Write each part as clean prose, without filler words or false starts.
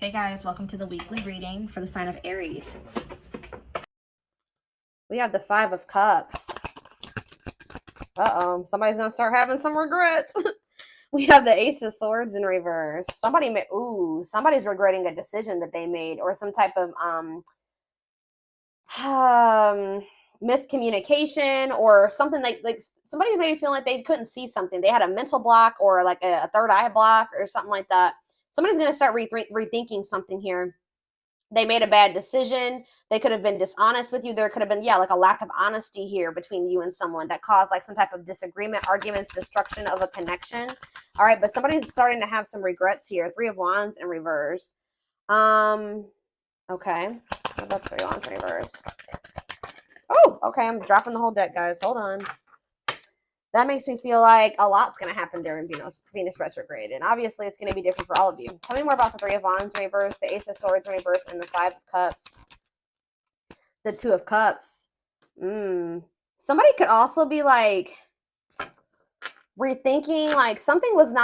Hey guys, welcome to the weekly reading for the sign of Aries. We have the Five of Cups. Uh-oh, somebody's gonna start having some regrets. We have the Ace of Swords in reverse. Somebody's regretting a decision that they made or some type of miscommunication or something like somebody's maybe feeling like they couldn't see something. They had a mental block or like a third eye block or something like that. Somebody's gonna start rethinking something here. They made a bad decision. They could have been dishonest with you. There could have been, like a lack of honesty here between you and someone that caused like some type of disagreement, arguments, destruction of a connection. All right, but somebody's starting to have some regrets here. Three of Wands in reverse. Okay. What about Three of Wands in reverse? Oh, okay. I'm dropping the whole deck, guys. Hold on. That makes me feel like a lot's going to happen during Venus retrograde. And obviously, it's going to be different for all of you. Tell me more about the Three of Wands in reverse, the Ace of Swords in reverse, and the Five of Cups. The Two of Cups. Somebody could also be like rethinking, like something was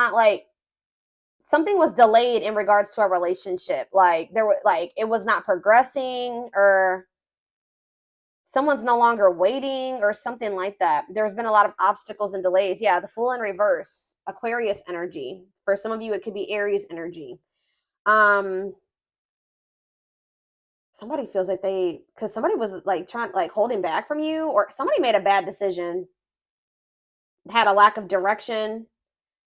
delayed in regards to a relationship. Like it was not progressing, or someone's no longer waiting or something like that. There's been a lot of obstacles and delays. Yeah, the Fool in reverse, Aquarius energy. For some of you, it could be Aries energy. Somebody feels like because somebody was like holding back from you, or somebody made a bad decision, had a lack of direction.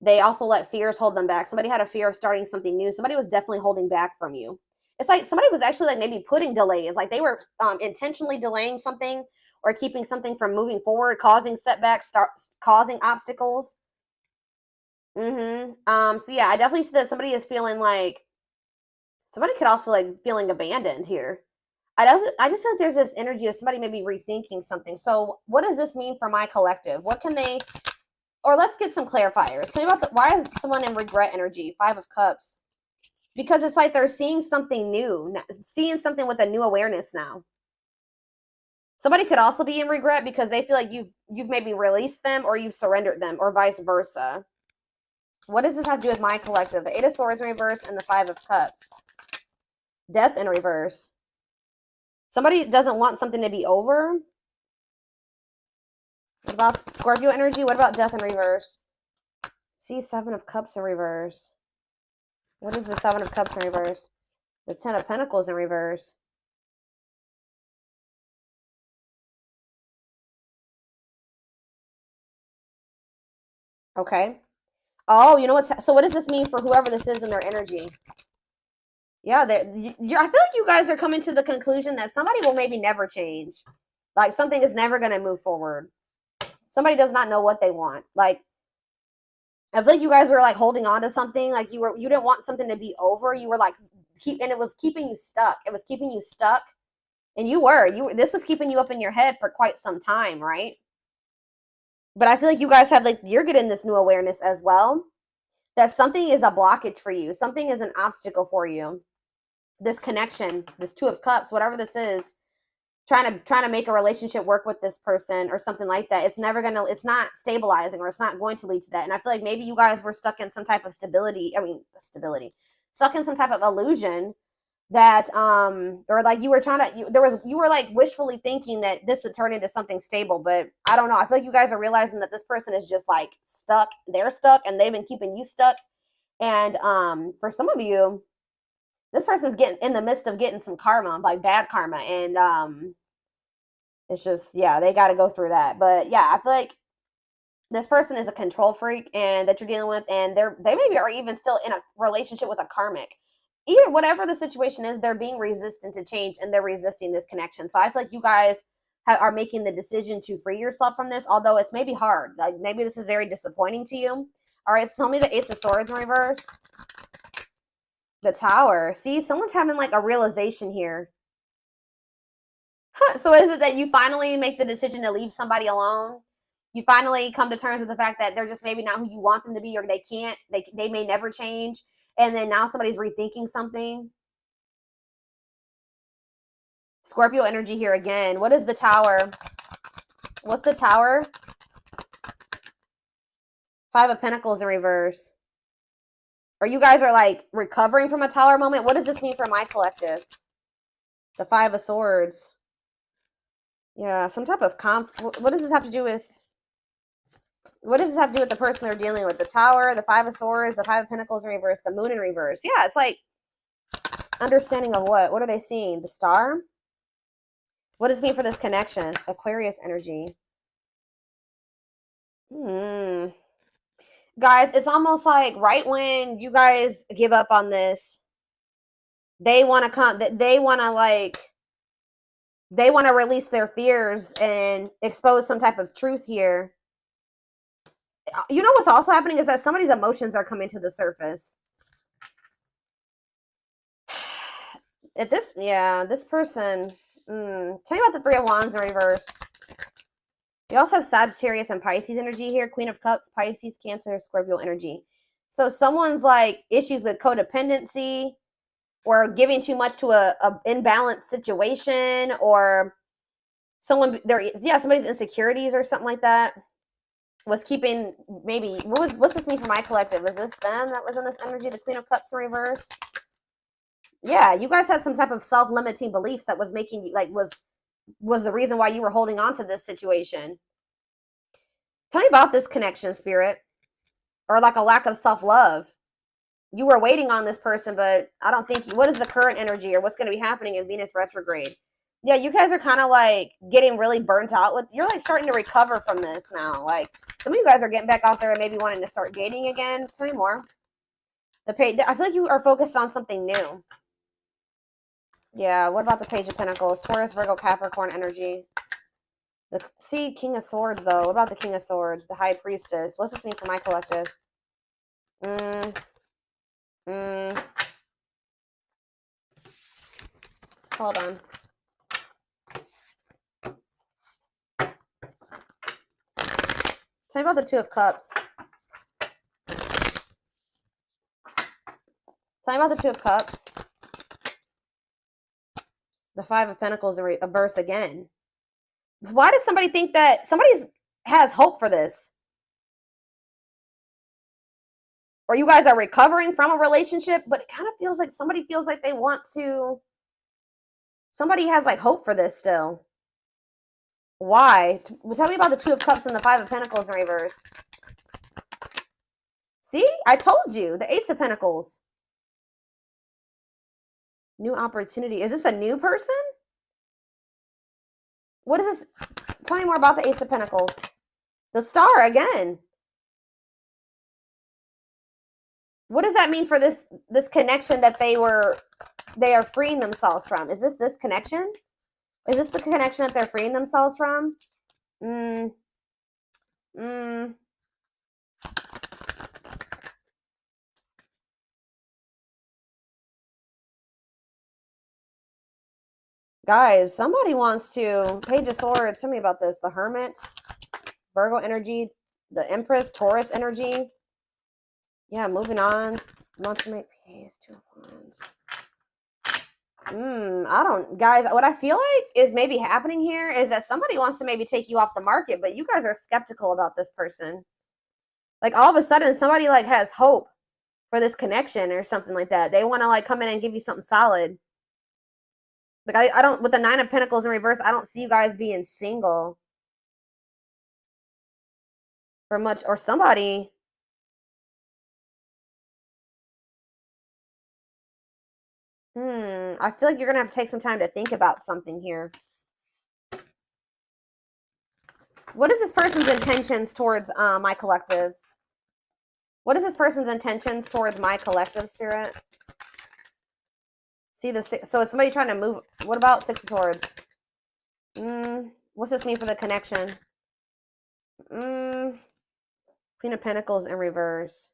They also let fears hold them back. Somebody had a fear of starting something new. Somebody was definitely holding back from you. It's like somebody was actually like maybe putting delays, like they were intentionally delaying something or keeping something from moving forward, causing setbacks, causing obstacles. So yeah, I definitely see that somebody is feeling like somebody could also like feeling abandoned here. I just feel like there's this energy of somebody maybe rethinking something. So what does this mean for my collective? What can they, or let's get some clarifiers. Tell me about why is someone in regret energy? Five of Cups. Because it's like they're seeing something new, seeing something with a new awareness now. Somebody could also be in regret because they feel like you've maybe released them or you've surrendered them, or vice versa. What does this have to do with my collective? The Eight of Swords in reverse and the Five of Cups. Death in reverse. Somebody doesn't want something to be over. What about Scorpio energy? What about death in reverse? See, Seven of Cups in reverse. What is the Seven of Cups in reverse? The Ten of Pentacles in reverse. Okay. Oh, you know what's so? What does this mean for whoever this is in their energy? Yeah, I feel like you guys are coming to the conclusion that somebody will maybe never change. Like something is never going to move forward. Somebody does not know what they want. Like I feel like you guys were like holding on to something. Like you didn't want something to be over. You were like and it was keeping you stuck. It was keeping you stuck, and this was keeping you up in your head for quite some time, right? But I feel like you guys have you're getting this new awareness as well, that something is a blockage for you. Something is an obstacle for you. This connection, this Two of Cups, whatever this is, trying to make a relationship work with this person or something like that. It's not stabilizing, or it's not going to lead to that. And I feel like maybe you guys were stuck in some type of stuck in some type of illusion that or like you were like wishfully thinking that this would turn into something stable. But I don't know, I feel like you guys are realizing that this person is just like stuck. They're stuck and they've been keeping you stuck. And for some of you, this person's getting in the midst of getting some karma, like bad karma. And it's just, yeah, they got to go through that. But yeah, I feel like this person is a control freak and that you're dealing with, and they maybe are even still in a relationship with a karmic. Either whatever the situation is, they're being resistant to change and they're resisting this connection. So I feel like you guys are making the decision to free yourself from this, although it's maybe hard. Like maybe this is very disappointing to you. All right, so tell me the Ace of Swords in reverse. The Tower. See, someone's having like a realization here. So is it that you finally make the decision to leave somebody alone? You finally come to terms with the fact that they're just maybe not who you want them to be, or they may never change. And then now somebody's rethinking something. Scorpio energy here again. What is the Tower? What's the Tower? Five of Pentacles in reverse. Or you guys are like recovering from a Tower moment. What does this mean for my collective? The Five of Swords. Yeah, some type of what does this have to do with? What does this have to do with the person they're dealing with? The Tower, the Five of Swords, the Five of Pentacles in reverse, the Moon in reverse. Yeah, it's like understanding of what? What are they seeing? The Star? What does it mean for this connection? Aquarius energy. Guys, it's almost like right when you guys give up on this, they want to come, they want to like, they want to release their fears and expose some type of truth here. You know what's also happening is that somebody's emotions are coming to the surface. If this, yeah, this person, tell me about the Three of Wands in reverse. You also have Sagittarius and Pisces energy here. Queen of Cups, Pisces, Cancer, Scorpio energy. So someone's like issues with codependency or giving too much to a imbalanced situation, or someone there, yeah, somebody's insecurities or something like that was keeping, maybe, what's this mean for my collective? Is this them that was in this energy, the Queen of Cups in reverse? Yeah, you guys had some type of self-limiting beliefs that was making you, like, was the reason why you were holding on to this situation. Tell me about this connection, Spirit. Or like a lack of self-love. You were waiting on this person, but I don't think, what is the current energy or what's going to be happening in Venus retrograde? Yeah, you guys are kind of like getting really burnt out with, you're like starting to recover from this now. Like some of you guys are getting back out there and maybe wanting to start dating again. Tell me more. I feel like you are focused on something new. Yeah, what about the Page of Pentacles? Taurus, Virgo, Capricorn energy. See, King of Swords, though. What about the King of Swords? The High Priestess. What's this mean for my collective? Hold on. Tell me about the Two of Cups. Tell me about the Two of Cups. The Five of Pentacles in reverse again. Why does somebody think that somebody has hope for this? Or you guys are recovering from a relationship, but it kind of feels like somebody feels like they want to, somebody has like hope for this still. Why? Tell me about the Two of Cups and the Five of Pentacles in reverse. See, I told you, the Ace of Pentacles. New opportunity. Is this a new person? What is this? Tell me more about the Ace of Pentacles. The Star again. What does that mean for this connection that they are freeing themselves from? Is this connection? Is this the connection that they're freeing themselves from? Guys, somebody wants to, Page of Swords, tell me about this. The Hermit, Virgo energy, the Empress, Taurus energy. Yeah, moving on. Wants to make peace, Two of Wands. I don't, guys, what I feel like is maybe happening here is that somebody wants to maybe take you off the market, but you guys are skeptical about this person. Like all of a sudden somebody like has hope for this connection or something like that. They want to like come in and give you something solid. Like I don't, with the Nine of Pentacles in reverse, I don't see you guys being single for much, or somebody. I feel like you're gonna have to take some time to think about something here. What is this person's intentions towards my collective? What is this person's intentions towards my collective, Spirit? See the six, so is somebody trying to move? What about Six of Swords? What's this mean for the connection? Queen of Pentacles in reverse.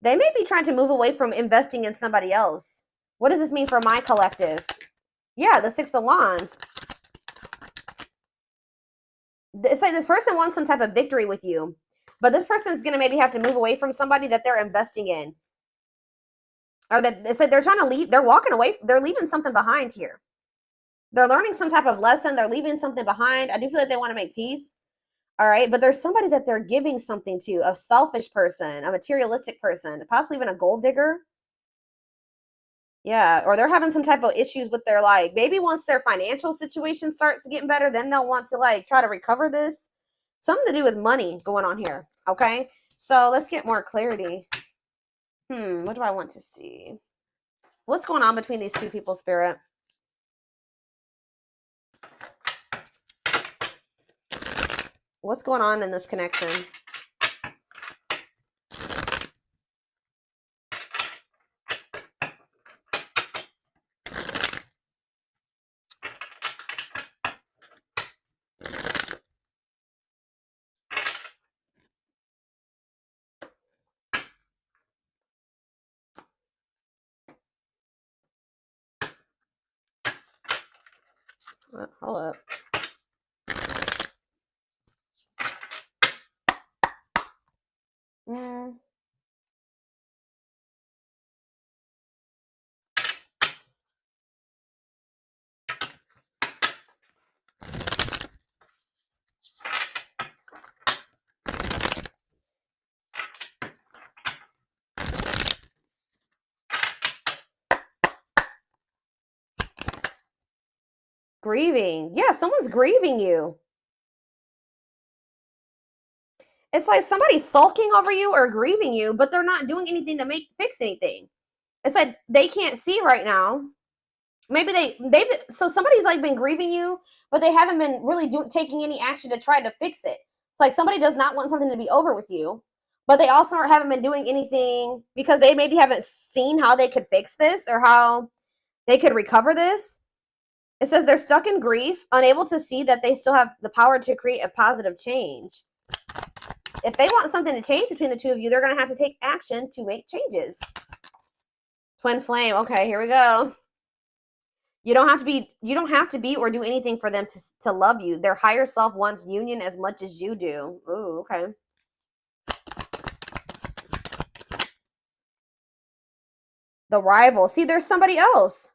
They may be trying to move away from investing in somebody else. What does this mean for my collective? Yeah, the Six of Wands. It's like this person wants some type of victory with you, but this person is going to maybe have to move away from somebody that they're investing in. Or that it's like they're trying to leave, they're walking away, they're leaving something behind here. They're learning some type of lesson, they're leaving something behind. I do feel like they want to make peace. All right, but there's somebody that they're giving something to, a selfish person, a materialistic person, possibly even a gold digger. Yeah, or they're having some type of issues with their, like, maybe once their financial situation starts getting better, then they'll want to like try to recover this. Something to do with money going on here. Okay, so let's get more clarity. What do I want to see? What's going on between these two people, Spirit? What's going on in this connection? Hold up. Grieving. Yeah, someone's grieving you. It's like somebody's sulking over you or grieving you, but they're not doing anything to fix anything. It's like they can't see right now. Maybe so somebody's like been grieving you, but they haven't been really taking any action to try to fix it. It's like somebody does not want something to be over with you, but they also haven't been doing anything because they maybe haven't seen how they could fix this or how they could recover this. It says they're stuck in grief, unable to see that they still have the power to create a positive change. If they want something to change between the two of you, they're going to have to take action to make changes. Twin flame. Okay, here we go. You don't have to be or do anything for them to love you. Their higher self wants union as much as you do. Ooh, okay. The rival. See, there's somebody else.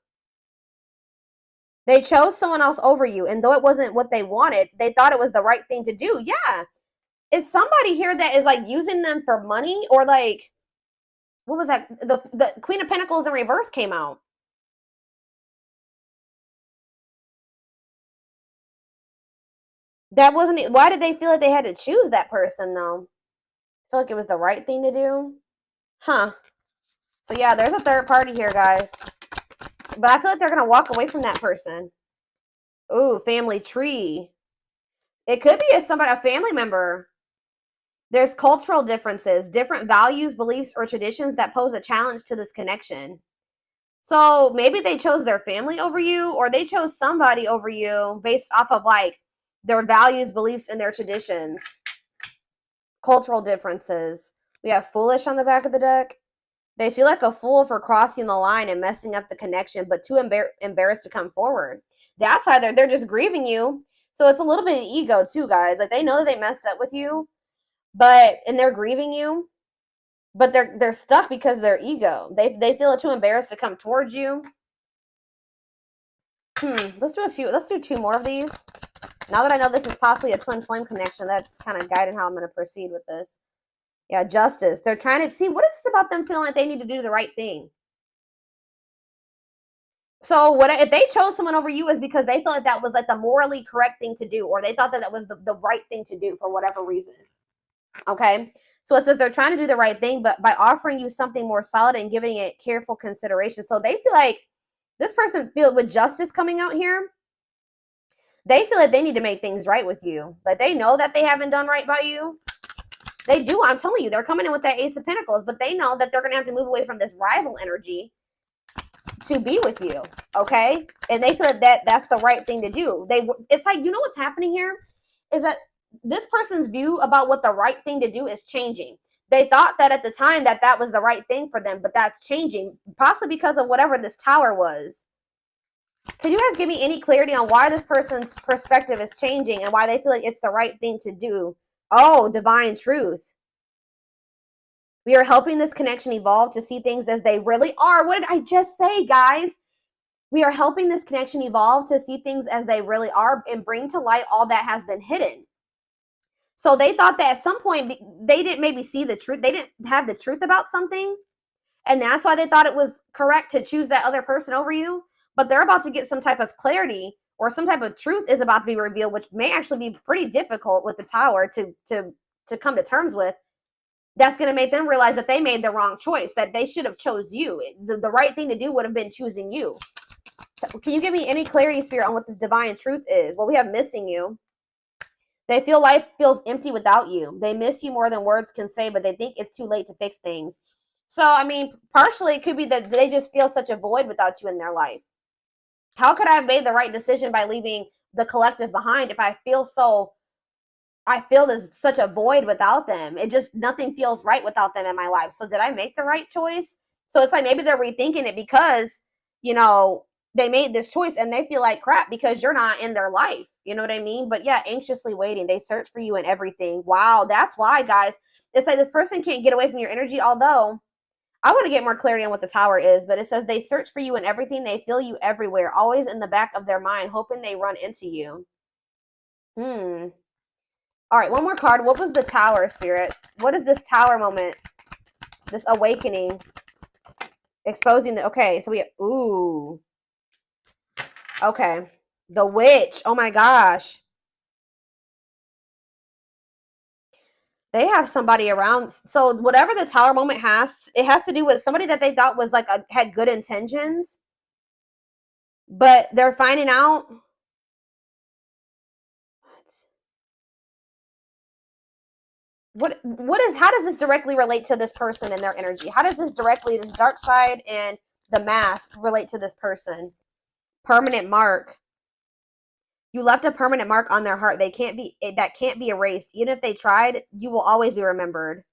They chose someone else over you, and though it wasn't what they wanted, they thought it was the right thing to do. Yeah. Is somebody here that is like using them for money, or like, what was that? The Queen of Pentacles in reverse came out. That wasn't it. Why did they feel like they had to choose that person though? I feel like it was the right thing to do. Huh. So yeah, there's a third party here, guys. But I feel like they're going to walk away from that person. Ooh, family tree. It could be a family member. There's cultural differences, different values, beliefs, or traditions that pose a challenge to this connection. So maybe they chose their family over you, or they chose somebody over you based off of like their values, beliefs, and their traditions. Cultural differences. We have foolish on the back of the deck. They feel like a fool for crossing the line and messing up the connection, but too embarrassed to come forward. That's why they're just grieving you. So it's a little bit of ego too, guys. Like they know that they messed up with you, and they're grieving you, but they're stuck because of their ego. They feel too embarrassed to come towards you. Let's do two more of these. Now that I know this is possibly a twin flame connection, that's kind of guiding how I'm going to proceed with this. Yeah, justice. They're trying to see, what is this about them feeling like they need to do the right thing? So what if they chose someone over you is because they felt like that was like the morally correct thing to do, or they thought that that was the right thing to do for whatever reason. Okay. So it says they're trying to do the right thing, but by offering you something more solid and giving it careful consideration. So they feel like this person with justice coming out here, they feel like they need to make things right with you. Like they know that they haven't done right by you. They do. I'm telling you, they're coming in with that Ace of Pentacles, but they know that they're going to have to move away from this rival energy to be with you. Okay. And they feel that that's the right thing to do. It's like, you know what's happening here is that this person's view about what the right thing to do is changing. They thought that at the time that was the right thing for them, but that's changing, possibly because of whatever this tower was. Can you guys give me any clarity on why this person's perspective is changing and why they feel like it's the right thing to do? Oh, divine truth. We are helping this connection evolve to see things as they really are. What did I just say, guys? We are helping this connection evolve to see things as they really are and bring to light all that has been hidden. So they thought that at some point they didn't maybe see the truth. They didn't have the truth about something. And that's why they thought it was correct to choose that other person over you. But they're about to get some type of clarity, or some type of truth is about to be revealed, which may actually be pretty difficult with the Tower to come to terms with. That's going to make them realize that they made the wrong choice, that they should have chose you. The right thing to do would have been choosing you. So can you give me any clarity, Spirit, on what this divine truth is? Well, we have missing you. They feel life feels empty without you. They miss you more than words can say, but they think it's too late to fix things. So, I mean, partially it could be that they just feel such a void without you in their life. How could I have made the right decision by leaving the collective behind if I feel there's such a void without them? It just, nothing feels right without them in my life. So did I make the right choice? So it's like maybe they're rethinking it because, they made this choice and they feel like crap because you're not in their life. You know what I mean? But yeah, anxiously waiting. They search for you in everything. Wow, that's why, guys. It's like this person can't get away from your energy, although I want to get more clarity on what the Tower is, but it says they search for you in everything. They feel you everywhere, always in the back of their mind, hoping they run into you. All right, one more card. What was the Tower, Spirit? What is this Tower moment? This awakening. Exposing the, okay, so ooh. Okay. The Witch. Oh my gosh. They have somebody around. So whatever the Tower moment has, it has to do with somebody that they thought was like had good intentions, but they're finding out. How does this directly relate to this person and their energy? How does this dark side and the mask relate to this person? Permanent mark. You left a permanent mark on their heart. That can't be erased. Even if they tried, you will always be remembered.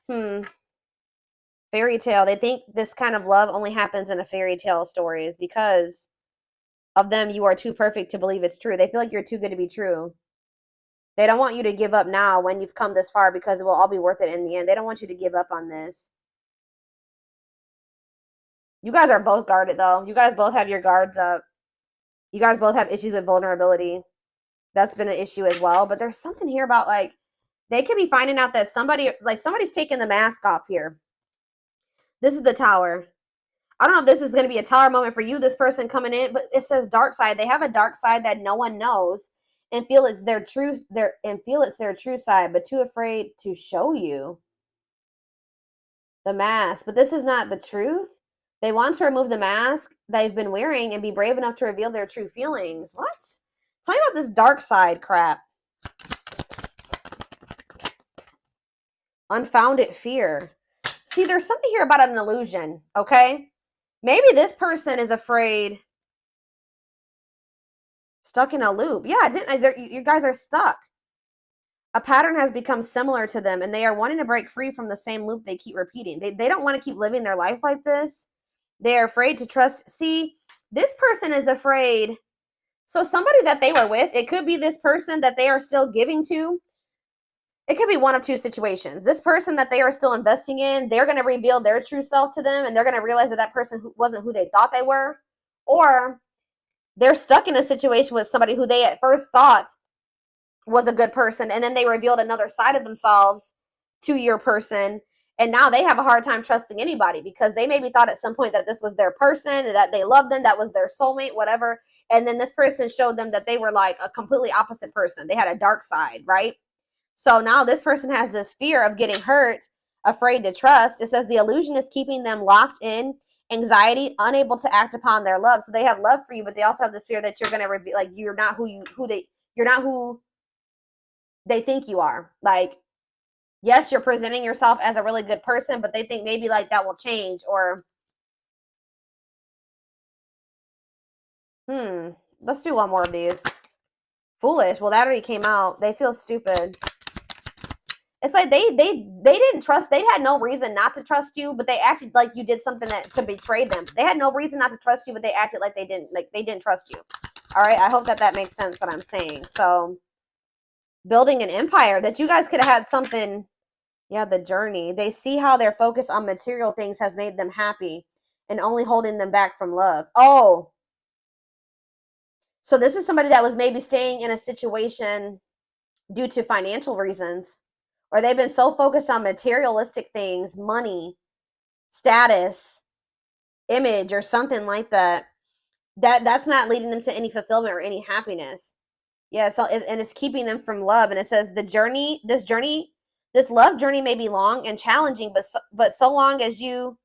Fairy tale. They think this kind of love only happens in a fairy tale stories because of them. You are too perfect to believe it's true. They feel like you're too good to be true. They don't want you to give up now when you've come this far because it will all be worth it in the end. They don't want you to give up on this. You guys are both guarded though. You guys both have your guards up. You guys both have issues with vulnerability. That's been an issue as well. But there's something here about like they could be finding out that somebody's taking the mask off here. This is the Tower. I don't know if this is going to be a Tower moment for you, this person coming in, but it says dark side. They have a dark side that no one knows and feel it's their true side, but too afraid to show you. The mask. But this is not the truth. They want to remove the mask they've been wearing and be brave enough to reveal their true feelings. What? Tell me about this dark side crap. Unfounded fear. See, there's something here about an illusion, okay? Maybe this person is afraid. Stuck in a loop. Yeah, you guys are stuck. A pattern has become similar to them, and they are wanting to break free from the same loop they keep repeating. They don't want to keep living their life like this. They are afraid to trust. See, this person is afraid. So somebody that they were with, it could be this person that they are still giving to. It could be one of two situations. This person that they are still investing in, they're going to reveal their true self to them, and they're going to realize that that person wasn't who they thought they were. Or they're stuck in a situation with somebody who they at first thought was a good person, and then they revealed another side of themselves to your person, and now they have a hard time trusting anybody because they maybe thought at some point that this was their person and that they loved them, that was their soulmate, whatever, and then this person showed them that they were like a completely opposite person. They had a dark side, right? So now this person has this fear of getting hurt, afraid to trust. It says the illusion is keeping them locked in anxiety, unable to act upon their love. So they have love for you, but they also have this fear that you're going to reveal, like you're not you're not who they think you are. Like, yes, you're presenting yourself as a really good person, but they think maybe like that will change. Or let's do one more of these. Foolish. Well, that already came out. They feel stupid. It's like they didn't trust. They had no reason not to trust you, but they acted like you did something to betray them. They had no reason not to trust you, but they acted like they didn't trust you. All right, I hope that makes sense what I'm saying. So building an empire, that you guys could have had something. Yeah, the journey. They see how their focus on material things has made them happy and only holding them back from love. Oh, so this is somebody that was maybe staying in a situation due to financial reasons, or they've been so focused on materialistic things, money, status, image, or something like that, that's not leading them to any fulfillment or any happiness. Yeah, so and it's keeping them from love. And it says this love journey may be long and challenging, but so long as you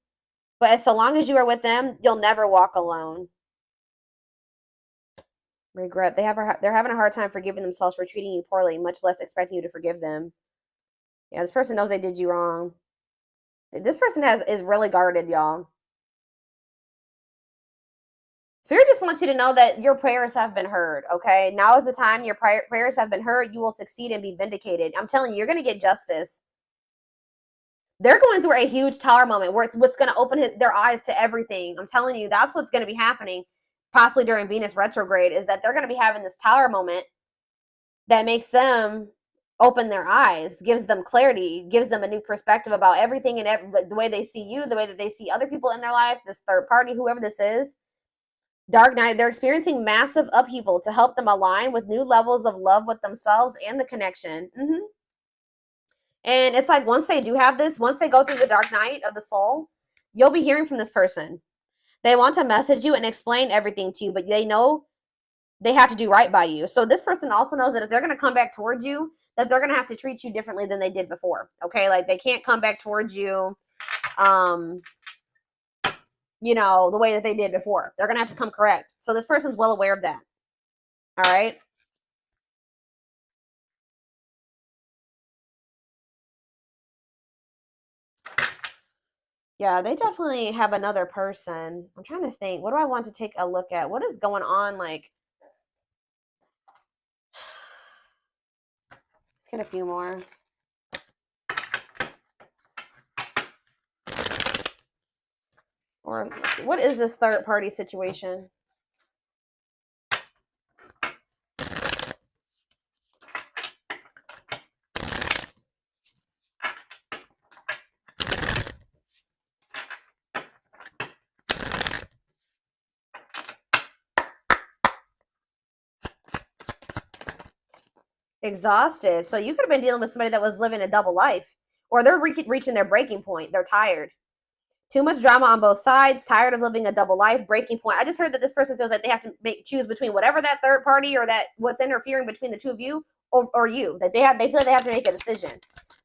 are with them, you'll never walk alone. Regret. They're having a hard time forgiving themselves for treating you poorly, much less expecting you to forgive them. Yeah, this person knows they did you wrong. This person is really guarded, y'all. Spirit just wants you to know that your prayers have been heard, okay? Now is the time your prayers have been heard. You will succeed and be vindicated. I'm telling you, you're going to get justice. They're going through a huge tower moment where it's what's going to open their eyes to everything. I'm telling you, that's what's going to be happening, possibly during Venus retrograde, is that they're going to be having this tower moment that makes them open their eyes, gives them clarity, gives them a new perspective about everything and the way they see you, the way that they see other people in their life, this third party, whoever this is. Dark night, they're experiencing massive upheaval to help them align with new levels of love with themselves and the connection. And it's like once they do have this, once they go through the dark night of the soul, you'll be hearing from this person. They want to message you and explain everything to you, but they know they have to do right by you. So this person also knows that if they're going to come back towards you, that they're going to have to treat you differently than they did before. Okay, like they can't come back towards you the way that they did before. They're going to have to come correct. So this person's well aware of that. All right. Yeah, they definitely have another person. I'm trying to think. What do I want to take a look at? What is going on? Like, let's get a few more. Or let's see, what is this third party situation? Exhausted. So you could have been dealing with somebody that was living a double life, or they're reaching their breaking point. They're tired. Too much drama on both sides, tired of living a double life, breaking point. I just heard that this person feels like they have to choose between whatever that third party or that what's interfering between the two of you or you. That they feel like they have to make a decision.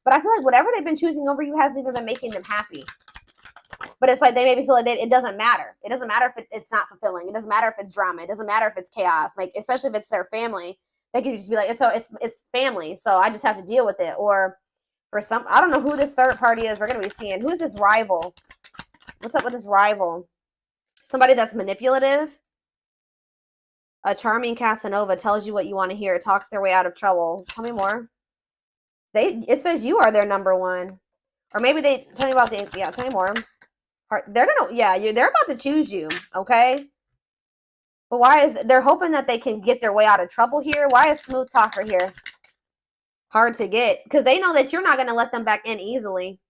But I feel like whatever they've been choosing over you hasn't even been making them happy. But it's like they maybe feel like it doesn't matter. It doesn't matter if it's not fulfilling. It doesn't matter if it's drama. It doesn't matter if it's chaos. Like, especially if it's their family, they could just be like, it's family, so I just have to deal with it. Or for some, I don't know who this third party is. We're gonna be seeing who is this rival. What's up with this rival? Somebody that's manipulative. A charming Casanova tells you what you want to hear. Talks their way out of trouble. Tell me more. It says you are their number one, or maybe they tell me about the Tell me more. They're about to choose you, okay? But they're hoping that they can get their way out of trouble here? Why is smooth talker here hard to get? Because they know that you're not going to let them back in easily.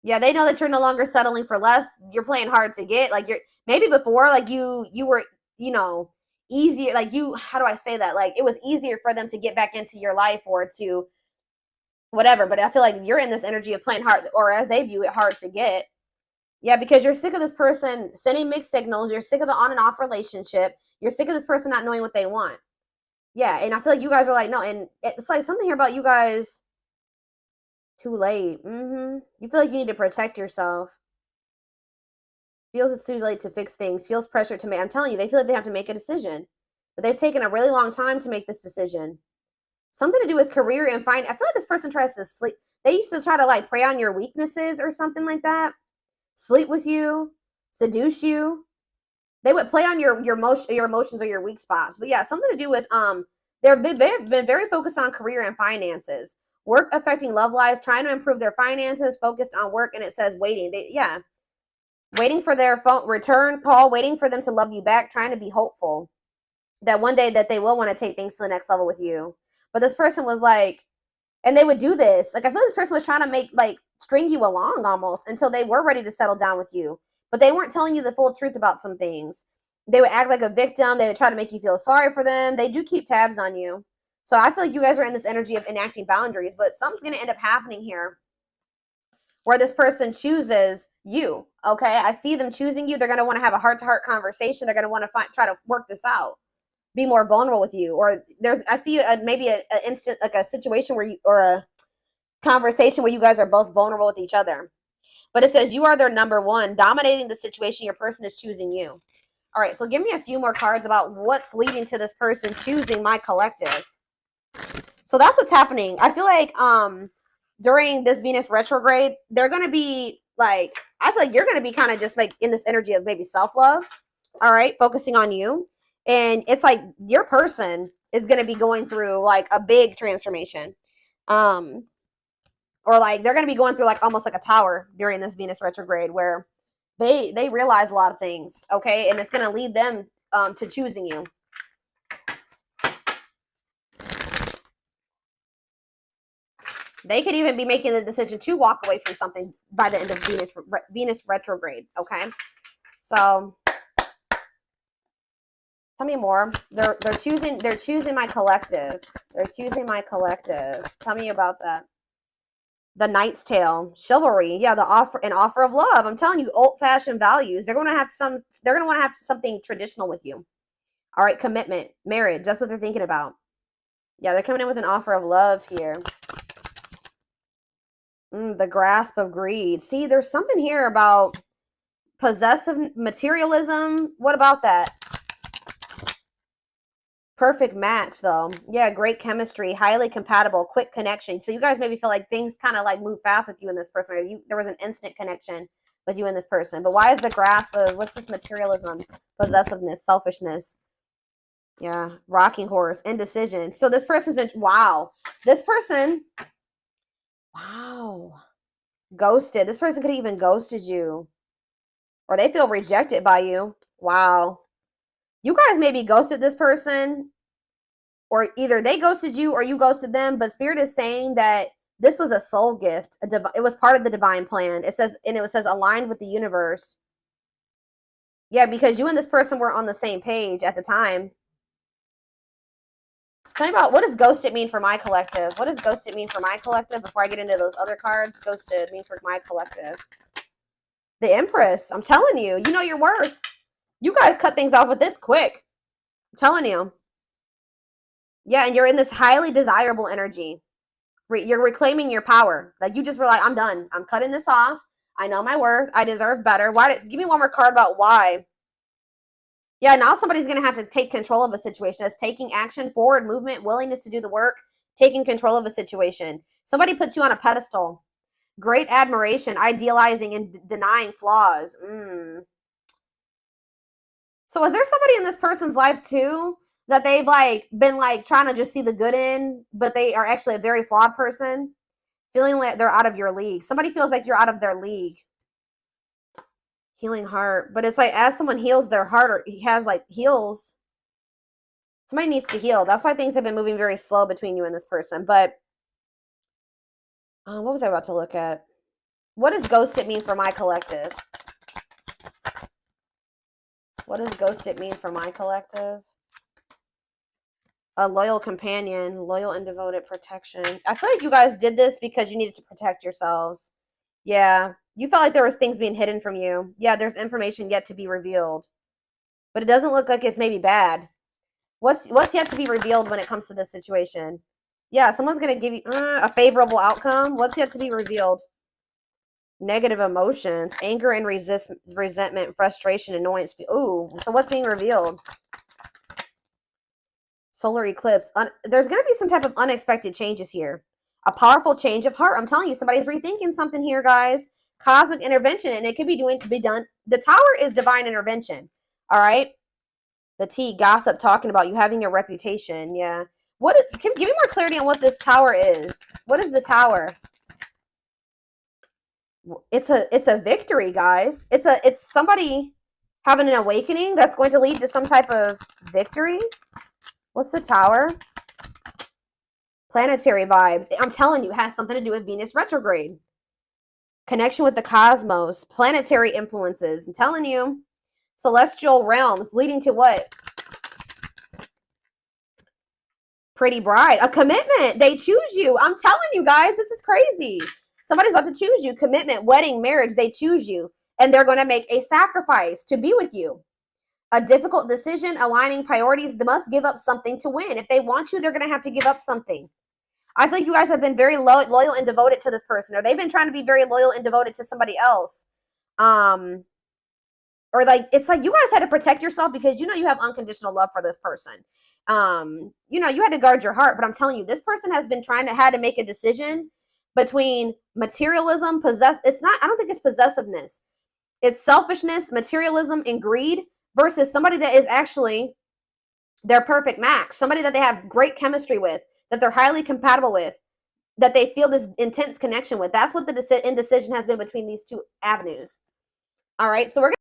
Yeah, they know that you're no longer settling for less. You're playing hard to get. Like maybe before, like you were, easier. Like how do I say that? Like it was easier for them to get back into your life or to whatever. But I feel like you're in this energy of playing hard, or as they view it, hard to get. Yeah, because you're sick of this person sending mixed signals. You're sick of the on and off relationship. You're sick of this person not knowing what they want. Yeah, and I feel like you guys are like, no, and it's like something here about you guys. Too late. You feel like you need to protect yourself. Feels it's too late to fix things. Feels pressure to make. I'm telling you, they feel like they have to make a decision. But they've taken a really long time to make this decision. Something to do with career and I feel like this person tries to sleep. They used to try to like prey on your weaknesses or something like that. Sleep with you, seduce you. They would play on your emotions or your weak spots. But yeah, something to do with they've been very focused on career and finances. Work affecting love life, trying to improve their finances, focused on work, and it says waiting. Waiting for their phone return call, waiting for them to love you back, trying to be hopeful that one day that they will want to take things to the next level with you. But this person was like, and they would do this. Like I feel like this person was trying to string you along almost until they were ready to settle down with you. But they weren't telling you the full truth about some things. They would act like a victim. They would try to make you feel sorry for them. They do keep tabs on you. So I feel like you guys are in this energy of enacting boundaries, but something's going to end up happening here where this person chooses you. Okay, I see them choosing you. They're going to want to have a heart-to-heart conversation. They're going to want to try to work this out, be more vulnerable with you. Or I see maybe a instant, like a situation where you, or a conversation where you guys are both vulnerable with each other. But it says you are their number one, dominating the situation. Your person is choosing you. All right, so give me a few more cards about what's leading to this person choosing my collective. So that's what's happening. I feel like during this Venus retrograde, they're going to be like, I feel like you're going to be kind of just like in this energy of maybe self-love. All right, focusing on you. And it's like your person is going to be going through like a big transformation. Or like they're going to be going through like almost like a tower during this Venus retrograde where they realize a lot of things, okay? And it's going to lead them to choosing you. They could even be making the decision to walk away from something by the end of Venus retrograde, okay? So tell me more. They're choosing my collective. They're choosing my collective. Tell me about that. The Knight's Tale, chivalry, yeah, an offer of love. I'm telling you, old-fashioned values. They're going to want to have something traditional with you. All right, commitment, marriage. That's what they're thinking about. Yeah, they're coming in with an offer of love here. The grasp of greed. See, there's something here about possessive materialism. What about that? Perfect match, though. Yeah, great chemistry, highly compatible, quick connection. So you guys maybe feel like things kind of like move fast with you and this person. Or there was an instant connection with you and this person. But why is the grasp of, what's this materialism, possessiveness, selfishness? Yeah, rocking horse, indecision. So this person's been, wow. This person, wow. Ghosted. This person could have even ghosted you. Or they feel rejected by you. Wow. You guys maybe ghosted this person, or either they ghosted you or you ghosted them, but Spirit is saying that this was a soul gift. It was part of the divine plan. It says aligned with the universe. Yeah, because you and this person were on the same page at the time. Tell me about, what does ghosted mean for my collective? What does ghosted mean for my collective before I get into those other cards? Ghosted mean for my collective. The Empress. I'm telling you, you know your worth. You guys cut things off with this quick. I'm telling you. Yeah, and you're in this highly desirable energy. You're reclaiming your power. Like you just were like, I'm done. I'm cutting this off. I know my worth. I deserve better. Give me one more card about why. Yeah, now somebody's going to have to take control of a situation. That's taking action, forward movement, willingness to do the work, taking control of a situation. Somebody puts you on a pedestal. Great admiration, idealizing and denying flaws. So is there somebody in this person's life too that they've like been like trying to just see the good in, but they are actually a very flawed person, feeling like they're out of your league? Somebody feels like you're out of their league. Healing heart, but it's like as someone heals their heart, or heals, somebody needs to heal. That's why things have been moving very slow between you and this person. But what was I about to look at? What does ghosted mean for my collective? What does ghosted mean for my collective? A loyal companion, loyal and devoted protection. I feel like you guys did this because you needed to protect yourselves. Yeah, you felt like there was things being hidden from you. Yeah, there's information yet to be revealed. But it doesn't look like it's maybe bad. What's yet to be revealed when it comes to this situation? Yeah, someone's going to give you a favorable outcome. What's yet to be revealed? Negative emotions, anger and resentment, frustration, annoyance. Ooh, so what's being revealed? Solar eclipse. There's going to be some type of unexpected changes here. A powerful change of heart. I'm telling you, somebody's rethinking something here, guys. Cosmic intervention, and it could be done. The Tower is divine intervention. All right. The T, gossip, talking about you having a reputation. Yeah. Give me more clarity on what this Tower is. What is the Tower? It's a victory, guys. It's somebody having an awakening that's going to lead to some type of victory. What's the Tower? Planetary vibes. I'm telling you, it has something to do with Venus retrograde. Connection with the cosmos. Planetary influences. I'm telling you. Celestial realms leading to what? Pretty bride. A commitment. They choose you. I'm telling you guys, this is crazy. Somebody's about to choose you. Commitment, wedding, marriage. They choose you. And they're going to make a sacrifice to be with you. A difficult decision, aligning priorities. They must give up something to win. If they want you, they're going to have to give up something. I think you guys have been very loyal and devoted to this person, or they've been trying to be very loyal and devoted to somebody else. Or like, it's like you guys had to protect yourself because you know you have unconditional love for this person. You know, you had to guard your heart, but I'm telling you, this person has been had to make a decision between materialism, I don't think it's possessiveness. It's selfishness, materialism, and greed versus somebody that is actually their perfect match, somebody that they have great chemistry with, that they're highly compatible with, that they feel this intense connection with. That's what the indecision has been between these two avenues. All right, so we're